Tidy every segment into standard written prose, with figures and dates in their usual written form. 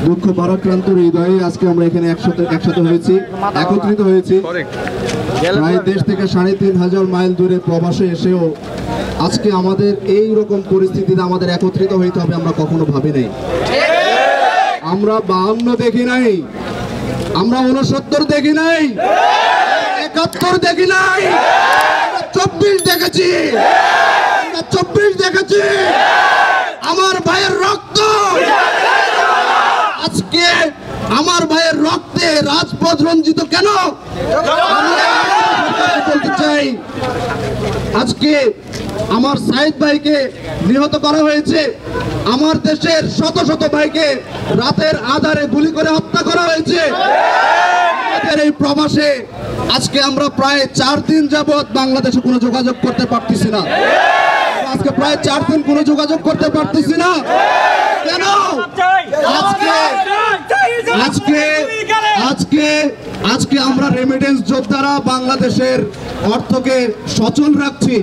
দুঃখ ভারাক্রান্ত হৃদয়ে আজকে আমরা এখানে একসাথে হয়েছি, একত্রিত হয়েছি। প্রায় দেশ থেকে ৩৫০০ মাইল দূরে প্রবাসে এসেও আজকে আমাদের এই রকম পরিস্থিতিতে আমাদের একত্রিত হইতে হবে আমরা কখনো ভাবি নাই। আমরা ৫২ দেখি নাই, আমরা ৬৯ দেখি নাই, ৭১ দেখি নাই, ২৪ দেখেছি, ২৪ দেখেছি। আমার ভাইয়ের রক্ত আজকে আমার ভাইয়ের রক্তে রাজপথ রঞ্জিত কেন বলতে চাই। আজকে আমার সাইদ ভাইকে নিহত করা হয়েছে, আমার দেশের শত শত ভাইকে রাতের আধারে গুলি করে হত্যা করা হয়েছে। আমাদের এই প্রবাসে আজকে আমরা প্রায় ৪ দিন যাবৎ বাংলাদেশে কোনো যোগাযোগ করতে পারতেছি না। আজকে প্রায় ৪ দিন কোনো যোগাযোগ করতে পারতেছি না কেন? আজকে আমরা রেমিটেন্স যোদ্ধারা বাংলাদেশের অর্থকে সচল রাখছি।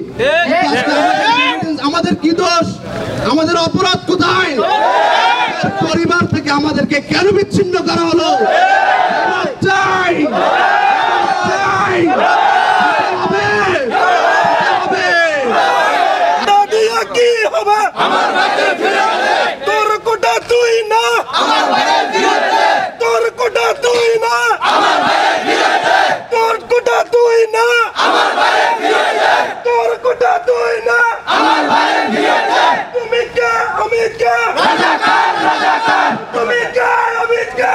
আমাদের কি দোষ? আমাদের অপরাধ কোথায়? পরিবার থেকে আমাদেরকে কেন বিচ্ছিন্ন করা হলো? তোর কোটা তুই না, তোর কোটা তুই না, তোর কোটা তুই না, তোর কোটা তুই না। তুমি কে? আমি কে? তুমি কে? আমি কে?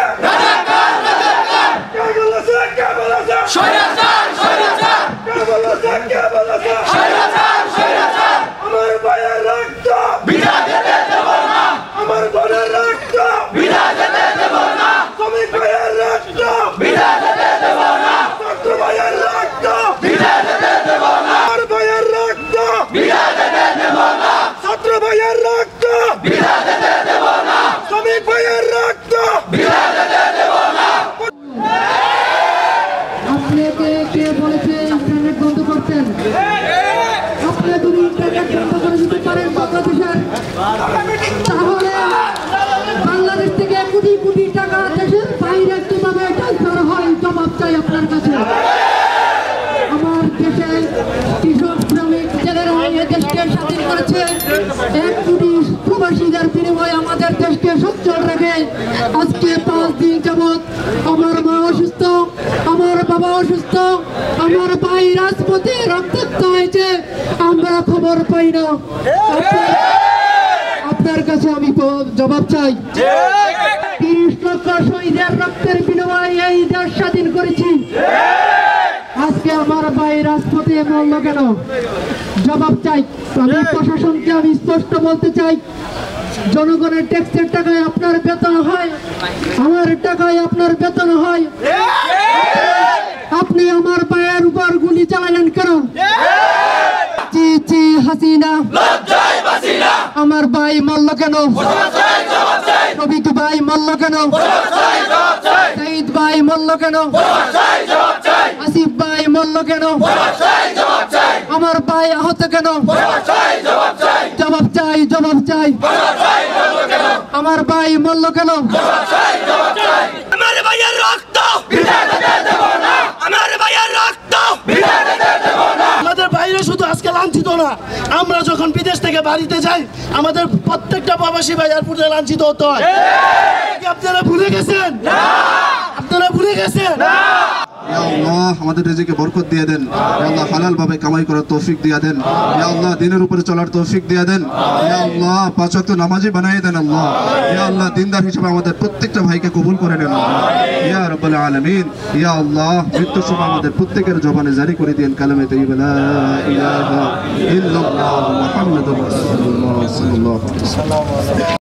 কে বলেছে? কে বলেছে? কে বলেছে? কে বলেছে? আমার ভাইয়ের রক্ত বিনা যেতে দেব না, আমার বোনের রক্ত বিনা যেতে দেব না, শ্রমিক ভাইয়ের রক্ত বিনা যেতে দেব না, ছাত্র ভাইয়ের রক্ত বিনা যেতে দেব না, আমার ভাইয়ের রক্ত বিনা যেতে দেব না, ছাত্র ভাইয়ের রক্ত বিনা যেতে দেব না, শ্রমিক ভাইয়ের রক্ত বিনা যেতে দেব না। আপনাকে কে বলেছে ইন্টারনেট বন্ধ করতেন? আপনি যদি ইন্টারনেট বন্ধ করে দিতে পারেন বাংলাদেশের, তাহলে বাংলাদেশ থেকে কোটি কোটি টাকা দেশের বাইরে কিভাবে ট্রান্সফার হয় জবাব চাই আপনার কাছে। আমার দেশে কৃষক শ্রমিক যারা এই দেশকে স্বাধীন করেছে, ১ কোটি প্রবাসীদের বিনিময়ে আমাদের দেশকে সচ্ছল রেখে আজকে ৫ দিন যাবৎ আমার মা অসুস্থ, আমার বাবা অসুস্থ, আমার ভাই রাজপথে রক্তাক্ত হয়েছে, আমরা খবর পাই না। আপনার কাছে আমি জবাব চাই। ৩০ লক্ষ শহীদের রক্তের বিনিময়ে এই দেশ স্বাধীন করেছি, আজকে আমার ভাই রাজপথে মরল কেন? জবাব চাই। আমি প্রশাসনকে আমি স্পষ্ট বলতে চাই, জনগণের ট্যাক্সের টাকায় আপনার বেতন হয়, আমার টাকায় আপনার বেতন হয়, আপনি আমার ভাইয়ের উপর গুলি চালালেন কেন? জি জি হাসিনা, আমার ভাই মরল কেন? রবিক ভাই মরল কেন? শহীদ ভাই মরল কেন? আসিফ ভাই মরল কেন? আমার ভাই আহত কেন? জবাব চাই, জবাব চাই। আমার ভাই মরল কেন? আমার ভাইয়ের রক্ত বিনা যেতে দেব না, আমার ভাইয়ের রক্ত বিনা যেতে দেব না। আমাদের বাইরে শুধু আজকে লাঞ্ছিত না, আমরা যখন বিদেশ থেকে বাড়িতে যাই আমাদের প্রত্যেকটা প্রবাসী ভাই এয়ারপোর্টে লাঞ্ছিত হতে হয়। আপনারা ভুলে গেছেন? আপনারা ভুলে গেছেন? ইয়া আল্লাহ আমাদের রিজিকে বরকত দিয়ে দেন, ইয়া আল্লাহ হালাল ভাবে কামাই করার তৌফিক দিয়ে দেন, ইয়া আল্লাহ দ্বীনের উপরে চলার তৌফিক দিয়ে দেন, ইয়া আল্লাহ ৫ ওয়াক্ত নামাজি বানিয়ে দেন আল্লাহ, ইয়া আল্লাহ দিনদার হিসেবে আমাদের প্রত্যেকটা ভাইকে কবুল করে নেন ইয়া রাব্বুল আলামিন। ইয়া আল্লাহ মৃত্যুর সময় আমাদের প্রত্যেকের জবানে জারি করে দিয়েন কালেমে তাইয়্যিবা লা ইলাহা ইল্লাল্লাহ মুহাম্মাদুর রাসূলুল্লাহ সাল্লাল্লাহু আলাইহি ওয়াসাল্লাম।